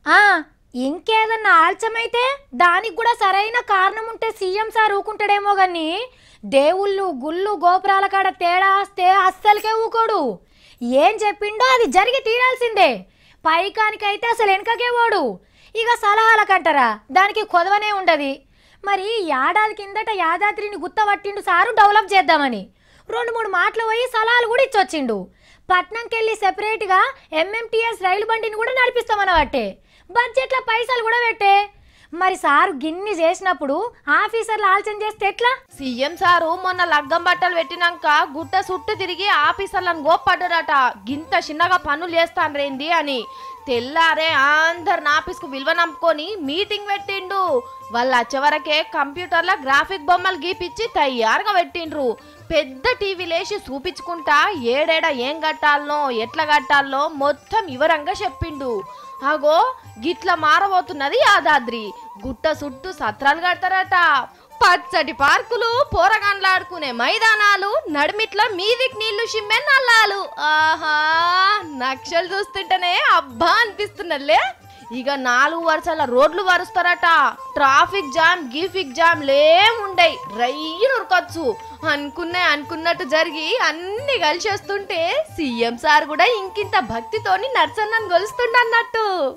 ఆ ఇంకేదన్నా ఆల్చమైతే దానికి కూడా సరైన కారణం ఉంటే సీఎం సార్ ఊకుంటాడేమో గాని దేవుళ్ళు గుళ్ళు గోపురాల కాడ తేడా వస్తే అస్సలకే ఊకోడు. ఏం చెప్పిండో అది జరిగి తీరాల్సిందే. పైకానికైతే అసలు వెనకకే పోడు. ఇక సలహాలకంటారా దానికి కొదవనే ఉండదు. మరి ఏడాది కిందట యాదాద్రిని గుత్తపట్టిండు సారు డెవలప్ చేద్దామని. 2-3 మాటలు పోయి సలహాలు కూడా ఇచ్చొచ్చిండు. పట్నంకెళ్ళి సెపరేట్గా ఎంఎంటీఎస్ రైలు బండిని కూడా నడిపిస్తామన్నబట్టే బడ్జెట్లో పైసలు కూడా పెట్టే. మరి సారు గిన్ని చేసినప్పుడు ఆఫీసర్లు ఆలోచన చేస్తే ఎట్లా? సీఎం సారు మొన్న లగ్గం బట్టలు పెట్టినాక గుట్ట చుట్టూ తిరిగి ఆఫీసర్లను గోప్పడ్డారట. గింత చిన్నగా పనులు చేస్తాన్రేంది అని. తెల్లారే అందరిని ఆఫీస్కు విలువ నమ్ముకొని మీటింగ్ పెట్టిండు. వాళ్ళు వచ్చే వరకే కంప్యూటర్లో గ్రాఫిక్ బొమ్మలు గీపిచ్చి తయారుగా పెట్టిండ్రు. పెద్ద టీవీ లేచి చూపించుకుంటా ఏడేడ ఏం కట్టాలనో ఎట్లా కట్టాలనో మొత్తం వివరంగా చెప్పిండు. అగో గిట్ల మారబోతున్నది యాదాద్రి. గుట్ట చుట్టూ సత్రాలు కడతారట. పచ్చటి పార్కులు, పోరగాన్లాడుకునే మైదానాలు, నడిమిట్ల మీదికి నీళ్లు షిమ్మే నల్లాలు. ఆహా నక్షలు చూస్తుంటేనే అబ్బా అనిపిస్తున్నలే. ఇక 4 వరుసల రోడ్లు వరుస్తారట. ట్రాఫిక్ జామ్ గీఫిక్ జామ్ లేముండయి, రైలు ఉరకొచ్చు. అనుకున్నట్టు జరిగి అన్ని కలిసేస్తుంటే సీఎం సార్ కూడా ఇంకింత భక్తితోని నర్సన్నను గొలుస్తుండన్నట్టు.